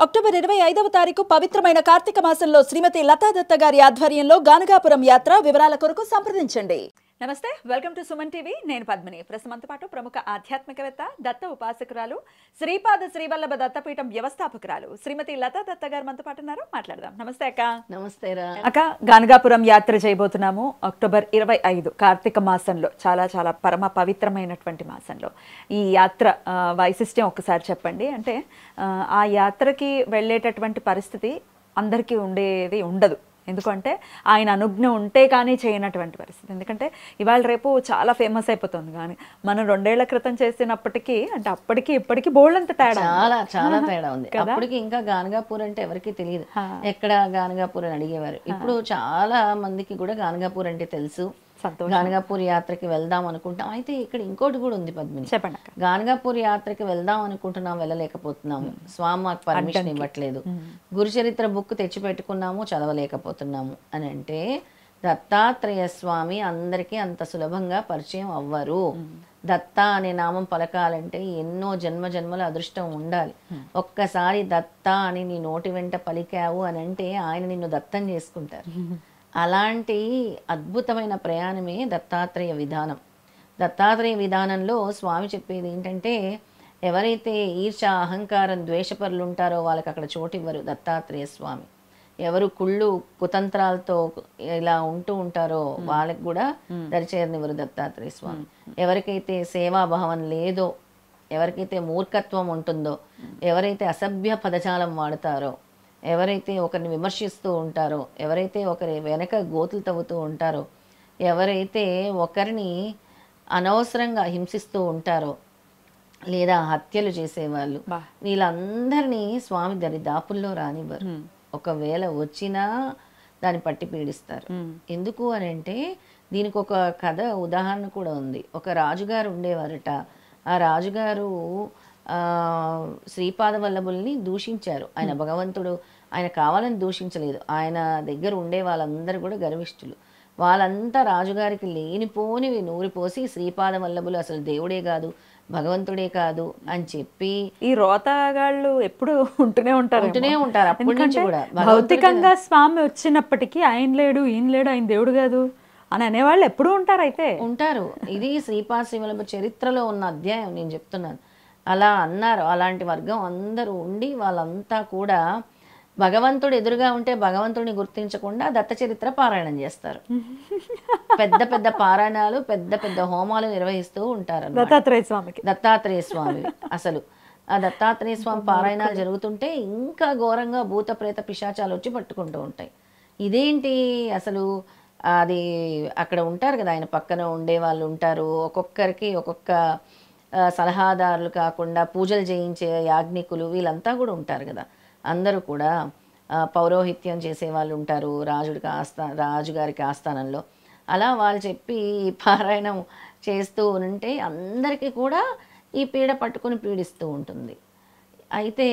October 25వ తారీఖు పవిత్రమైన కార్తీక మాసంలో శ్రీమతి లతా దత్త గారి ఆధ్వర్యంలో గానగాపురం యాత్ర వివరాల కొరకు సంప్రదించండి. నమస్తే, వెల్కమ్ టు సుమన్ టీవీ. నేను పద్మిని. ప్రస్తుతంతో పాటు ప్రముఖ ఆధ్యాత్మికవేత్త, దత్త ఉపాసకురాలు, శ్రీపాద శ్రీవల్లభ దత్తపీఠం వ్యవస్థాపకురాలు శ్రీమతి లతా దత్త గారు మనతో పాటు ఉన్నారు. మాట్లాడదాం. నమస్తే అక్క. నమస్తే రా అక్క, గానగాపురం యాత్ర చేయబోతున్నాము. అక్టోబర్ 25 కార్తీక మాసంలో, చాలా చాలా పరమ పవిత్రమైనటువంటి మాసంలో ఈ యాత్ర వైశిష్ట్యం ఒక్కసారి చెప్పండి. అంటే ఆ యాత్రకి వెళ్ళేటటువంటి పరిస్థితి అందరికీ ఉండేది ఉండదు. ఎందుకంటే ఆయన అనుజ్ఞ ఉంటే కానీ చేయనటువంటి పరిస్థితి. ఎందుకంటే ఇవాళ రేపు చాలా ఫేమస్ అయిపోతుంది. కానీ మనం 2 ఏళ్ల క్రితం చేసినప్పటికీ, అంటే అప్పటికి ఇప్పటికి బోల్డంత తేడా, చాలా తేడా ఉంది. అప్పటికి ఇంకా గానగాపూర్ అంటే ఎవరికి తెలియదు. ఎక్కడ గానగాపూర్ అని అడిగేవారు. ఇప్పుడు చాలా మందికి కూడా గానగాపూర్ అంటే తెలుసు. గానగాపూర్ యాత్రకి వెళ్దాం అనుకుంటాం. అయితే ఇక్కడ ఇంకోటి కూడా ఉంది పద్మిని, చెప్పండి. గానగాపూర్ యాత్రకి వెళ్దాం అనుకుంటున్నాం, వెళ్ళలేకపోతున్నాము. స్వామి మాకు పర్మిషన్ ఇవ్వట్లేదు. గురుచరిత్ర బుక్ తెచ్చి పెట్టుకున్నాము, చదవలేకపోతున్నాము అని అంటే దత్తాత్రేయ స్వామి అందరికీ అంత సులభంగా పరిచయం అవ్వరు. దత్త అనే నామం పలకాలంటే ఎన్నో జన్మల అదృష్టం ఉండాలి. ఒక్కసారి దత్త అని నీ నోటి వెంట పలికావు అని అంటే ఆయన నిన్ను దత్తం చేసుకుంటారు. అలాంటి అద్భుతమైన ప్రయాణమే దత్తాత్రేయ విధానం. దత్తాత్రేయ విధానంలో స్వామి చెప్పేది ఏంటంటే, ఎవరైతే ఈర్ష, అహంకారం, ద్వేషపరులు ఉంటారో వాళ్ళకి అక్కడ చోటు ఇవ్వరు దత్తాత్రేయ స్వామి. ఎవరు కుళ్ళు కుతంత్రాలతో ఇలా ఉంటూ ఉంటారో వాళ్ళకి కూడా దరిచేరనివ్వరు దత్తాత్రేయ స్వామి. ఎవరికైతే సేవాభావం లేదో, ఎవరికైతే మూర్ఖత్వం ఉంటుందో, ఎవరైతే అసభ్య పదజాలం వాడతారో, ఎవరైతే ఒకరిని విమర్శిస్తూ ఉంటారో, ఎవరైతే ఒకరి వెనక గోతులు తవ్వుతూ ఉంటారో, ఎవరైతే ఒకరిని అనవసరంగా హింసిస్తూ ఉంటారో, లేదా హత్యలు చేసేవాళ్ళు, వీళ్ళందరినీ స్వామి దరిదాపుల్లో రానివ్వరు. ఒకవేళ వచ్చినా దాన్ని పట్టి పీడిస్తారు. ఎందుకు అని అంటే దీనికి ఒక కథ ఉదాహరణ కూడా ఉంది. ఒక రాజుగారు ఉండేవారట. ఆ రాజుగారు శ్రీపాద వల్లభుల్ని దూషించారు. ఆయన భగవంతుడు, ఆయన కావాలని దూషించలేదు. ఆయన దగ్గర ఉండే వాళ్ళందరూ కూడా గర్విష్ఠులు. వాళ్ళంతా రాజుగారికి లేనిపోనివి నూరిపోసి శ్రీపాద వల్లభులు అసలు దేవుడే కాదు, భగవంతుడే కాదు అని చెప్పి, ఈ రోతగాళ్ళు ఎప్పుడు ఉంటూనే ఉంటారు. అప్పటి నుంచి కూడా భౌతికంగా స్వామి వచ్చినప్పటికీ ఆయన లేడు, ఈయన లేడు, ఆయన దేవుడు కాదు అని అనేవాళ్ళు ఎప్పుడు ఉంటారు. ఇది శ్రీపాద శ్రీవల్లభ చరిత్రలో ఉన్న అధ్యాయం నేను చెప్తున్నాను. అలా అన్నారు. అలాంటి వర్గం అందరూ ఉండి వాళ్ళంతా కూడా భగవంతుడు ఎదురుగా ఉంటే భగవంతుడిని గుర్తించకుండా దత్త చరిత్ర పారాయణం చేస్తారు. పెద్ద పెద్ద పారాయణాలు, పెద్ద పెద్ద హోమాలు నిర్వహిస్తూ ఉంటారు దత్తాత్రేయ స్వామి. అసలు ఆ దత్తాత్రేయ స్వామి పారాయణాలు జరుగుతుంటే ఇంకా ఘోరంగా భూత ప్రేత పిశాచాలు వచ్చి పట్టుకుంటూ ఉంటాయి. ఇదేంటి అసలు, అది అక్కడ ఉంటారు కదా, ఆయన పక్కన ఉండే వాళ్ళు ఉంటారు. ఒక్కొక్కరికి ఒక్కొక్క సలహాదారులు కాకుండా పూజలు చేయించే యాజ్ఞికులు వీళ్ళంతా కూడా ఉంటారు కదా. అందరూ కూడా పౌరోహిత్యం చేసే వాళ్ళు ఉంటారు రాజుగారికి ఆస్థానంలో. అలా వాళ్ళు చెప్పి పారాయణం చేస్తూ ఉంటే అందరికీ కూడా ఈ పీడ పట్టుకుని పీడిస్తూ ఉంటుంది. అయితే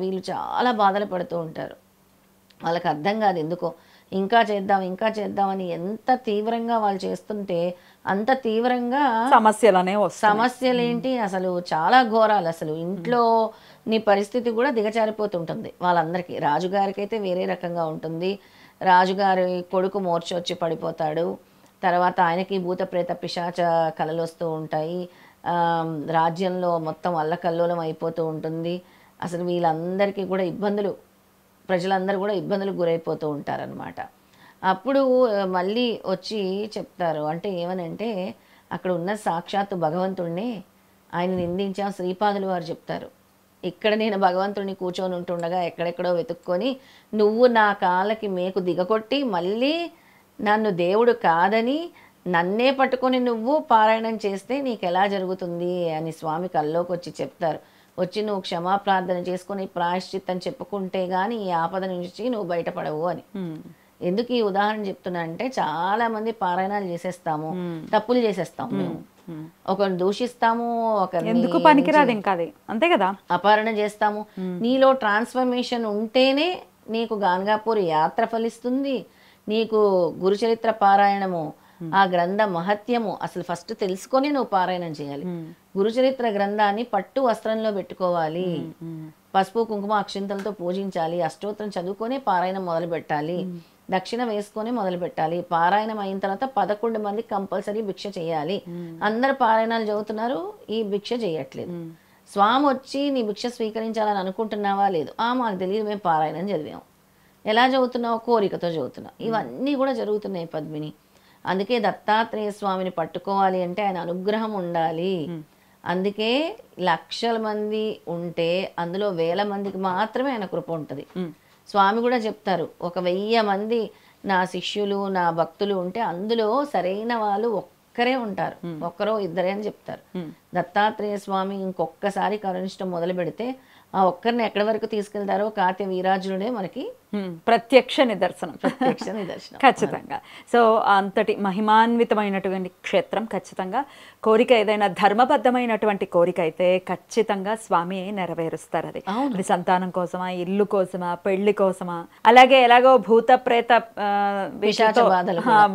వీళ్ళు చాలా బాధలు పడుతూ ఉంటారు. వాళ్ళకి అర్థం కాదు ఎందుకో, ఇంకా చేద్దామని ఎంత తీవ్రంగా వాళ్ళు చేస్తుంటే అంత తీవ్రంగా సమస్యలేంటి అసలు చాలా ఘోరాలు. అసలు ఇంట్లో నీ పరిస్థితి కూడా దిగజారిపోతుంటుంది వాళ్ళందరికీ. రాజుగారికి అయితే వేరే రకంగా ఉంటుంది. రాజుగారి కొడుకు మూర్ఛ వచ్చి పడిపోతాడు. తర్వాత ఆయనకి భూత ప్రేత పిశాచ కలలు వస్తూ ఉంటాయి. రాజ్యంలో మొత్తం అల్లకల్లోలం అయిపోతూ ఉంటుంది. అసలు వీళ్ళందరికీ కూడా ఇబ్బందులు, ప్రజలందరూ కూడా ఇబ్బందులకు గురైపోతూ ఉంటారనమాట. అప్పుడు మళ్ళీ వచ్చి చెప్తారు. అంటే ఏమనంటే, అక్కడ ఉన్న సాక్షాత్తు భగవంతుడిని ఆయన నిందించాం. శ్రీపాదులు వారు చెప్తారు, ఇక్కడ నేను భగవంతుడిని కూర్చొని ఉంటుండగా ఎక్కడెక్కడో వెతుక్కొని నువ్వు నా కాళ్ళకి మేకు దిగకొట్టి మళ్ళీ నన్ను దేవుడు కాదని నన్నే పట్టుకొని నువ్వు పారాయణం చేస్తే నీకు ఎలా జరుగుతుంది అని స్వామి కల్లోకి వచ్చి చెప్తారు. వచ్చి నువ్వు క్షమాప్రార్థన చేసుకుని ప్రాయశ్చిత్తం చెప్పుకుంటే గానీ ఈ ఆపద నుంచి నువ్వు బయటపడవు అని. ఎందుకు ఈ ఉదాహరణ చెప్తున్నా అంటే, చాలా మంది పారాయణాలు చేసేస్తాము, తప్పులు చేసేస్తాం. మేము ఒకరిని దూషిస్తాము, ఒకరిని పనికిరాదు ఇంకా అది, అంతే కదా, అపహరణ చేస్తాము. నీలో ట్రాన్స్ఫర్మేషన్ ఉంటేనే నీకు గానగాపూర్ యాత్ర ఫలిస్తుంది. నీకు గురుచరిత్ర పారాయణము, ఆ గ్రంథ మహత్యము అసలు ఫస్ట్ తెలుసుకొని నువ్వు పారాయణం చేయాలి. గురుచరిత్ర గ్రంథాన్ని పట్టు వస్త్రంలో పెట్టుకోవాలి. పసుపు కుంకుమ అక్షింతలతో పూజించాలి, అష్టోత్తరం చదువుకొని పారాయణం మొదలు పెట్టాలి, దక్షిణ వేసుకొని మొదలు పెట్టాలి. పారాయణం అయిన తర్వాత 11 మంది కంపల్సరీ భిక్ష చేయాలి. అందరు పారాయణాలు చదువుతున్నారు, ఈ భిక్ష చేయట్లేదు. స్వామి వచ్చి నీ భిక్ష స్వీకరించాలని అనుకుంటున్నావా లేదు, మాకు తెలియదు, మేము పారాయణం చదివాం. ఎలా చదువుతున్నావు? కోరికతో చదువుతున్నావు. ఇవన్నీ కూడా జరుగుతున్నాయి పద్మిని. అందుకే దత్తాత్రేయ స్వామిని పట్టుకోవాలి అంటే ఆయన అనుగ్రహం ఉండాలి. అందుకే లక్షల మంది ఉంటే అందులో వేల మందికి మాత్రమే ఆయన కృప ఉంటుంది. స్వామి కూడా చెప్తారు, 1000 మంది నా శిష్యులు నా భక్తులు ఉంటే అందులో సరైన వాళ్ళు ఒక్కరే ఉంటారు, ఒక్కరో ఇద్దరే అని చెప్తారు. దత్తాత్రేయ స్వామి ఇంకొక్కసారి కరుణించడం మొదలు పెడితే ఆ ఒక్కరిని ఎక్కడి వరకు తీసుకెళ్తారో కార్తీక వీరాజుడే మనకి ప్రత్యక్ష నిదర్శనం. ఖచ్చితంగా. సో అంతటి మహిమాన్వితమైనటువంటి క్షేత్రం. ఖచ్చితంగా కోరిక ఏదైనా ధర్మబద్ధమైనటువంటి కోరిక అయితే ఖచ్చితంగా స్వామి నెరవేరుస్తారు. అది సంతానం కోసమా, ఇల్లు కోసమా, పెళ్లి కోసమా, అలాగే ఎలాగో భూత ప్రేత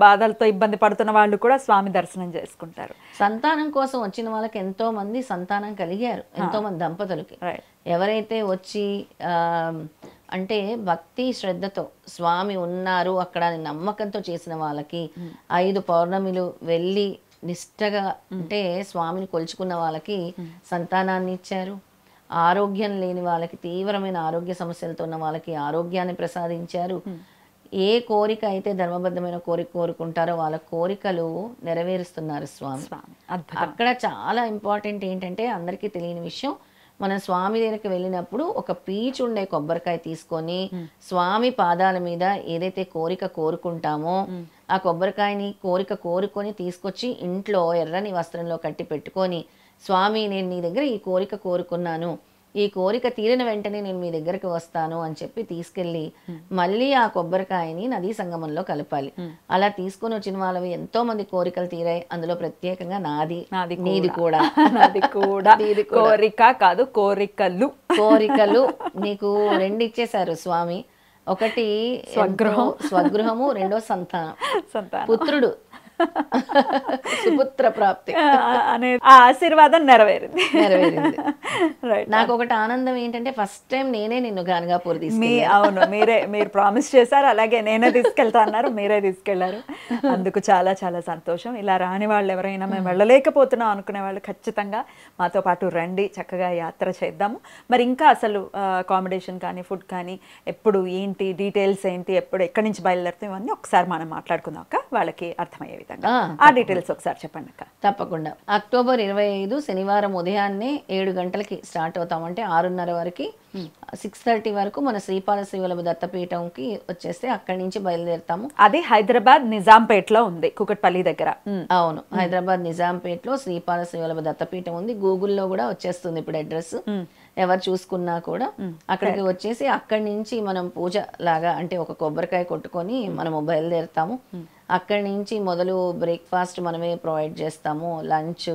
బాధలతో ఇబ్బంది పడుతున్న వాళ్ళు కూడా స్వామి దర్శనం చేసుకుంటారు. సంతానం కోసం వచ్చిన వాళ్ళకి ఎంతో మంది సంతానం కలిగారు, ఎంతో మంది దంపతులకి. ఎవరైతే వచ్చి అంటే భక్తి శ్రద్ధతో స్వామి ఉన్నారు అక్కడ నమ్మకంతో చేసిన వాళ్ళకి 5 పౌర్ణమిలు వెళ్ళి నిష్టగా అంటే స్వామిని కొలుచుకున్న వాళ్ళకి సంతానాన్ని ఇచ్చారు. ఆరోగ్యం లేని వాళ్ళకి, తీవ్రమైన ఆరోగ్య సమస్యలతో ఉన్న వాళ్ళకి ఆరోగ్యాన్ని ప్రసాదించారు. ఏ కోరిక అయితే ధర్మబద్ధమైన కోరిక కోరుకుంటారో వాళ్ళ కోరికలు నెరవేరుస్తున్నారు స్వామి. అక్కడ చాలా ఇంపార్టెంట్ ఏంటంటే అందరికీ తెలియని విషయం, మనం స్వామి దగ్గరికి వెళ్ళినప్పుడు ఒక పీచు ఉండే కొబ్బరికాయ తీసుకొని స్వామి పాదాల మీద ఏదైతే కోరిక కోరుకుంటామో ఆ కొబ్బరికాయని కోరిక కోరుకొని తీసుకొచ్చి ఇంట్లో ఎర్రని వస్త్రంలో కట్టి పెట్టుకొని, స్వామి నేను నీ దగ్గర ఈ కోరిక కోరుకున్నాను, ఈ కోరిక తీరిన వెంటనే నేను మీ దగ్గరకు వస్తాను అని చెప్పి తీసుకెళ్ళి మళ్ళీ ఆ కొబ్బరికాయని నదీ సంగమంలో కలపాలి. అలా తీసుకొని వచ్చిన వాళ్ళవి ఎంతో మంది కోరికలు తీరాయి. అందులో ప్రత్యేకంగా నీది కూడా. కోరిక కాదు, కోరికలు నీకు 2 ఇచ్చేశారు స్వామి. ఒకటి స్వగృహము, రెండో సంతానం, పుత్రుడు, సుపుత్ర ప్రాప్తి అనే ఆశీర్వాదం నెరవేరింది. నాకు ఒకటి ఆనందం ఏంటంటే ఫస్ట్ టైం నేనే నిన్ను గానగాపూర్ అవును, మీరు ప్రామిస్ చేశారు, అలాగే నేనే తీసుకెళ్తా అన్నారు, మీరే తీసుకెళ్లారు. అందుకు చాలా చాలా సంతోషం. ఇలా రాని వాళ్ళు ఎవరైనా మేము వెళ్ళలేకపోతున్నాం అనుకునే వాళ్ళు ఖచ్చితంగా మాతో పాటు రండి, చక్కగా యాత్ర చేద్దాము. మరి ఇంకా అసలు అకామిడేషన్ కానీ, ఫుడ్ కానీ, ఎప్పుడు ఏంటి, డీటెయిల్స్ ఏంటి, ఎక్కడి నుంచి బయలుదేరుతాం, ఇవన్నీ ఒకసారి మనం మాట్లాడుకుందాం అక్క, వాళ్ళకి అర్థమయ్యేవి. ఆ డీటెయిల్స్ ఒకసారి చెప్పండి అక్క. తప్పకుండా. అక్టోబర్ 25 శనివారం ఉదయాన్నే 7 గంటలకి స్టార్ట్ అవుతామంటే 6:30 వరకు 6:30 వరకు మన శ్రీపాద శ్రీవల్లభ దత్తపీఠంకి వచ్చేస్తే అక్కడి నుంచి బయలుదేరుతాము. అది హైదరాబాద్ నిజాంపేటలో ఉంది, కూకట్పల్లి దగ్గర. అవును, హైదరాబాద్ నిజాంపేటలో శ్రీపాద శ్రీవల్లభ దత్తపీఠం ఉంది. గూగుల్లో కూడా వచ్చేస్తుంది ఇప్పుడు అడ్రస్, ఎవరు చూసుకున్నా కూడా. అక్కడికి వచ్చేసి అక్కడి నుంచి మనం పూజ లాగా అంటే ఒక కొబ్బరికాయ కొట్టుకొని మనము బయలుదేరుతాము. అక్కడి నుంచి మొదలు బ్రేక్ఫాస్ట్ మనమే ప్రొవైడ్ చేస్తాము, లంచ్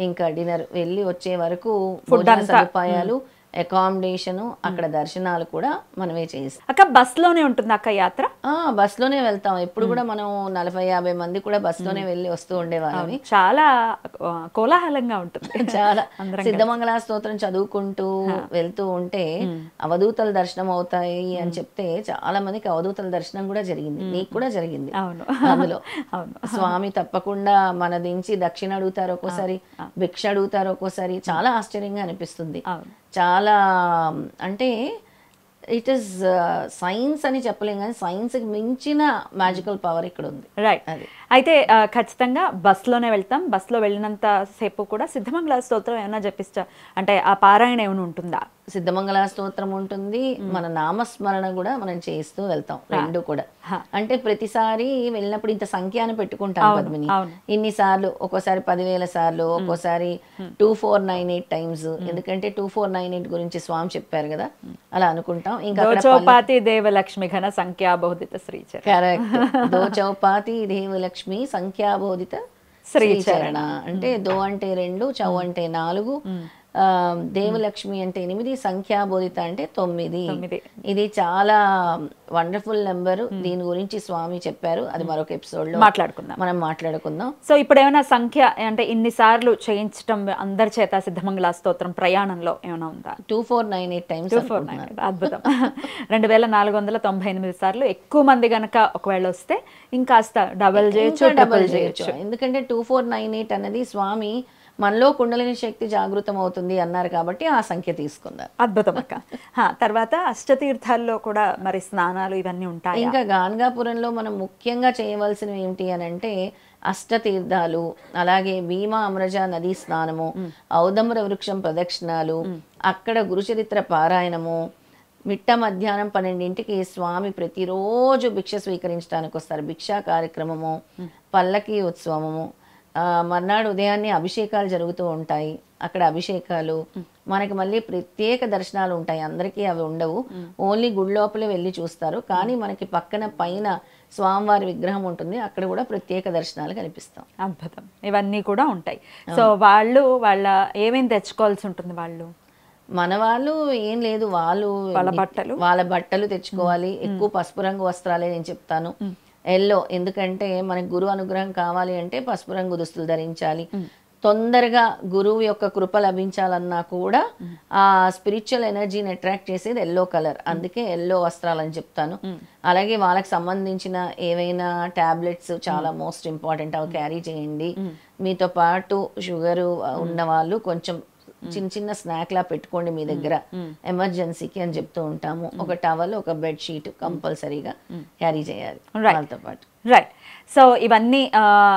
ఇంకా డిన్నర్, వెళ్ళి వచ్చే వరకు భోజన సదుపాయాలు, అకామిడేషన్, అక్కడ దర్శనాలు కూడా మనమే చేస్తాం. అక్క బస్లోనే ఉంటుంది అక్క యాత్ర? బస్లోనే వెళ్తాం. ఎప్పుడు కూడా మనం 40-50 మంది కూడా బస్లోనే వెళ్ళి వస్తూ ఉండేవాళ్ళని. చాలా కోలాహలంగా ఉంటుంది. చాలా సిద్ధమంగళ స్తోత్రం చదువుకుంటూ వెళ్తూ ఉంటే అవధూతల దర్శనం అవుతాయి అని చెప్తే చాలా మందికి అవధూతల దర్శనం కూడా జరిగింది. నీకు కూడా జరిగింది. అందులో స్వామి తప్పకుండా మన దించి దక్షిణ అడుగుతారు, ఒక్కోసారి భిక్ష అడుగుతారు, ఒక్కోసారి చాలా ఆశ్చర్యంగా అనిపిస్తుంది. చాలా అంటే ఇట్ ఈస్ సైన్స్ అని చెప్పలేం కానీ సైన్స్కి మించిన మ్యాజికల్ పవర్ ఇక్కడ ఉంది. రైట్. అయితే ఖచ్చితంగా బస్లోనే వెళ్తాం. బస్లో వెళ్ళినంత సేపు కూడా సిద్ధమంగళ స్తోత్రం ఏమైనా జపిస్తా అంటే ఆ పారాయణ ఏమైనా ఉంటుందా? సిద్ధమంగళ స్తోత్రం ఉంటుంది, మన నామస్మరణ కూడా మనం చేస్తూ వెళ్తాం, రెండు కూడా. అంటే ప్రతిసారి వెళ్ళినప్పుడు ఇంత సంఖ్య అని పెట్టుకుంటాం పద్మిని, ఇన్నిసార్లు, ఒక్కోసారి 10,000 సార్లు, ఒక్కోసారి 2498 టైమ్స్. ఎందుకంటే 2498 గురించి స్వామి చెప్పారు కదా, అలా అనుకుంటాం. ఇంకా దోచౌపాతి దేవలక్ష్మి ఘన సంఖ్యాబోధిత శ్రీచరణ. కరెక్ట్. దోచౌపాతి దేవలక్ష్మి సంఖ్యాబోధిత శ్రీచరణ. అంటే దో అంటే 2, చౌ అంటే 4, దేవలక్ష్మి అంటే 8, సంఖ్యాబోధిత అంటే 9. 9. ఇది చాలా వండర్ఫుల్ నెంబరు. దీని గురించి స్వామి చెప్పారు, అది మరొక ఎపిసోడ్లో మనం మాట్లాడుకుందాం. సో ఇప్పుడు ఏమైనా సంఖ్య అంటే ఇన్నిసార్లు చేయించడం అందరి చేత సిద్ధమంగళ స్తోత్రం ప్రయాణంలో ఏమైనా ఉందా? 2498 టైమ్స్. 2498 అద్భుతం. 2498 సార్లు. ఎక్కువ మంది గనక ఒకవేళ వస్తే ఇంకాస్త డబల్ చేయొచ్చు. ఎందుకంటే 2498 అన్నది స్వామి మనలో కుండలిని శక్తి జాగృతం అవుతుంది అన్నారు కాబట్టి ఆ సంఖ్య తీసుకున్నారు. అద్భుతం అక్క. తర్వాత అష్టతీర్థాల్లో కూడా మరి స్నానాలు ఇవన్నీ ఉంటాయి. ఇంకా గాన్గాపురంలో మనం ముఖ్యంగా చేయవలసినవి ఏమిటి అని అంటే అష్టతీర్థాలు, అలాగే భీమా అమరజ నదీ స్నానము, ఔదంబర వృక్షం ప్రదక్షిణాలు, అక్కడ గురుచరిత్ర పారాయణము, మిట్ట మధ్యాహ్నం 12ంటికి స్వామి ప్రతిరోజు భిక్ష స్వీకరించడానికి వస్తారు, భిక్షా కార్యక్రమము, పల్లకి ఉత్సవము, మర్నాడు ఉదయాన్నే అభిషేకాలు జరుగుతూ ఉంటాయి. అక్కడ అభిషేకాలు మనకి మళ్ళీ ప్రత్యేక దర్శనాలు ఉంటాయి. అందరికీ అవి ఉండవు, ఓన్లీ గుడి లోపలే వెళ్ళి చూస్తారు. కానీ మనకి పక్కన పైన స్వామివారి విగ్రహం ఉంటుంది, అక్కడ కూడా ప్రత్యేక దర్శనాలు కనిపిస్తాం. అద్భుతం. ఇవన్నీ కూడా ఉంటాయి. సో వాళ్ళ ఏమేమి తెచ్చుకోవాల్సి ఉంటుంది? మన వాళ్ళు ఏం లేదు, వాళ్ళ బట్టలు తెచ్చుకోవాలి. ఎక్కువ పసుపు రంగు వస్త్రాలే నేను చెప్తాను. ఎల్లో, ఎందుకంటే మనకు గురువు అనుగ్రహం కావాలి అంటే పసుపు రంగు దుస్తులు ధరించాలి. తొందరగా గురువు యొక్క కృప లభించాలన్నా కూడా ఆ స్పిరిచువల్ ఎనర్జీని అట్రాక్ట్ చేసేది ఎల్లో కలర్, అందుకే ఎల్లో వస్త్రాలని చెప్తాను. అలాగే వాళ్ళకి సంబంధించిన ఏవైనా టాబ్లెట్స్ చాలా మోస్ట్ ఇంపార్టెంట్, అవి క్యారీ చేయండి. మీతో పాటు షుగర్ ఉన్న వాళ్ళు కొంచెం చిన్న చిన్న స్నాక్ లా పెట్టుకోండి మీ దగ్గర, ఎమర్జెన్సీకి అని చెప్తూ ఉంటాము. ఒక టవల్, ఒక బెడ్షీట్ కంపల్సరీగా క్యారీ చేయాలి వాళ్ళతో పాటు. రైట్. సో ఇవన్నీ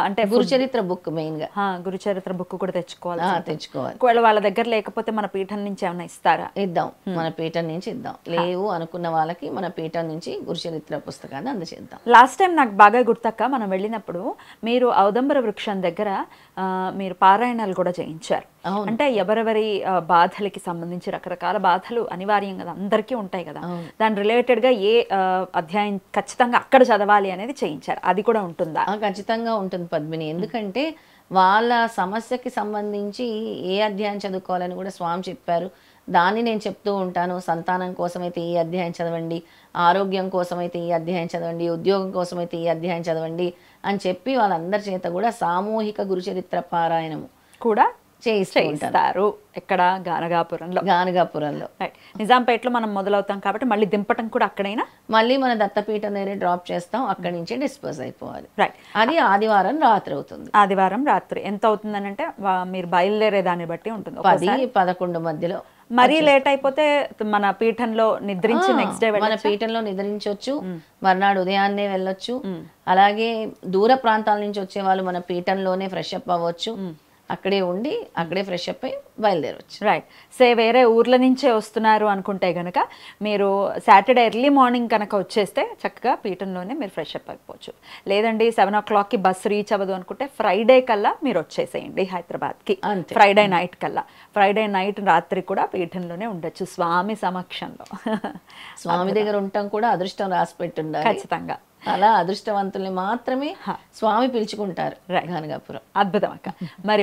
అంటే గురుచరిత్ర బుక్ మెయిన్ గా, గురుచరిత్ర బుక్ కూడా తెచ్చుకోవాలి. తెచ్చుకోవాలి. వాళ్ళ దగ్గర లేకపోతే మన పీఠం నుంచి ఏమైనా ఇస్తారా? ఇద్దాం, మన పీఠం నుంచి ఇద్దాం. లేవు అనుకున్న వాళ్ళకి మన పీఠం నుంచి గురుచరిత్ర పుస్తకాన్ని అందజేద్దాం. లాస్ట్ టైం నాకు బాగా గుర్తక్క, మనం వెళ్ళినప్పుడు మీరు ఔదంబర వృక్షం దగ్గర మీరు పారాయణాలు కూడా చేయించారు. అంటే ఎవరెవరి బాధలకి సంబంధించి రకరకాల బాధలు అనివార్యం కదా, అందరికీ ఉంటాయి కదా, దాని రిలేటెడ్ గా ఏ అధ్యాయం ఖచ్చితంగా అక్కడ చదవాలి అనేది చేయించారు. అది కూడా ఉంటుందా? ఖచ్చితంగా ఉంటుంది పద్మిని. ఎందుకంటే వాళ్ళ సమస్యకి సంబంధించి ఏ అధ్యాయం చదువుకోవాలని కూడా స్వామి చెప్పారు. దాన్ని నేను చెప్తూ ఉంటాను. సంతానం కోసమైతే ఈ అధ్యాయం చదవండి, ఆరోగ్యం కోసమైతే ఈ అధ్యాయం చదవండి, ఉద్యోగం కోసమైతే ఈ అధ్యాయం చదవండి అని చెప్పి వాళ్ళందరి చేత కూడా సామూహిక గురుచరిత్ర పారాయణము కూడా చేయిస్తారు. ఎక్కడ? గానగాపురంలో. నిజాంపేటలో మనం మొదలవుతాం కాబట్టి మళ్ళీ దింపటం కూడా అక్కడైనా మళ్ళీ మన దత్తపీఠం దగ్గర డ్రాప్ చేస్తాం, అక్కడి నుంచే డిస్పోజ్ అయిపోవాలి. రైట్. అది ఆదివారం రాత్రి అవుతుంది. ఆదివారం రాత్రి ఎంత అవుతుందని అంటే మీరు బయలుదేరే దాన్ని బట్టి ఉంటుంది. 10-11 మధ్యలో. మరీ లేట్ అయిపోతే మన పీఠంలో నిద్రించి నెక్స్ట్ డే మన పీఠంలో నిద్రించవచ్చు, మర్నాడు ఉదయాన్నే వెళ్ళొచ్చు. అలాగే దూర ప్రాంతాల నుంచి వచ్చే వాళ్ళు మన పీఠంలోనే ఫ్రెష్ అప్ అవ్వచ్చు, అక్కడే ఉండి అక్కడే ఫ్రెష్ అప్ అయి బయలుదేరవచ్చు. రైట్. వేరే ఊర్ల నుంచే వస్తున్నారు అనుకుంటే గనక మీరు సాటర్డే ఎర్లీ మార్నింగ్ కనుక వచ్చేస్తే చక్కగా పీఠంలోనే మీరు ఫ్రెష్ అప్ అయిపోవచ్చు. లేదండి 7 o'clockకి బస్సు రీచ్ అవ్వదు అనుకుంటే ఫ్రైడే కల్లా మీరు వచ్చేసేయండి హైదరాబాద్కి. ఫ్రైడే నైట్ కల్లా, ఫ్రైడే నైట్ రాత్రి కూడా పీఠంలోనే ఉండొచ్చు స్వామి సమక్షంలో. స్వామి దగ్గర ఉండటం కూడా అదృష్టం రాసి పెట్టుండాలి ఖచ్చితంగా. అలా అదృష్టవంతుల్ని మాత్రమే స్వామి పిలుచుకుంటారు గానగాపురం. అద్భుతం అక్క.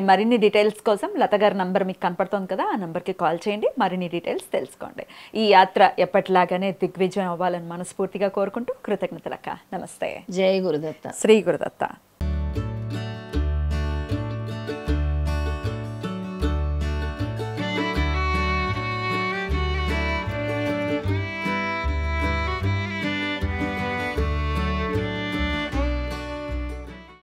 మరిన్ని డీటెయిల్స్ కోసం లత గారి నంబర్ మీకు కనపడుతుంది కదా, ఆ నంబర్కి కాల్ చేయండి, మరిన్ని డీటెయిల్స్ తెలుసుకోండి. ఈ యాత్ర ఎప్పటిలాగానే దిగ్విజయం అవ్వాలని మనస్ఫూర్తిగా కోరుకుంటూ కృతజ్ఞతలక్క. నమస్తే. జై గురుదత్త. శ్రీ గురుదత్త.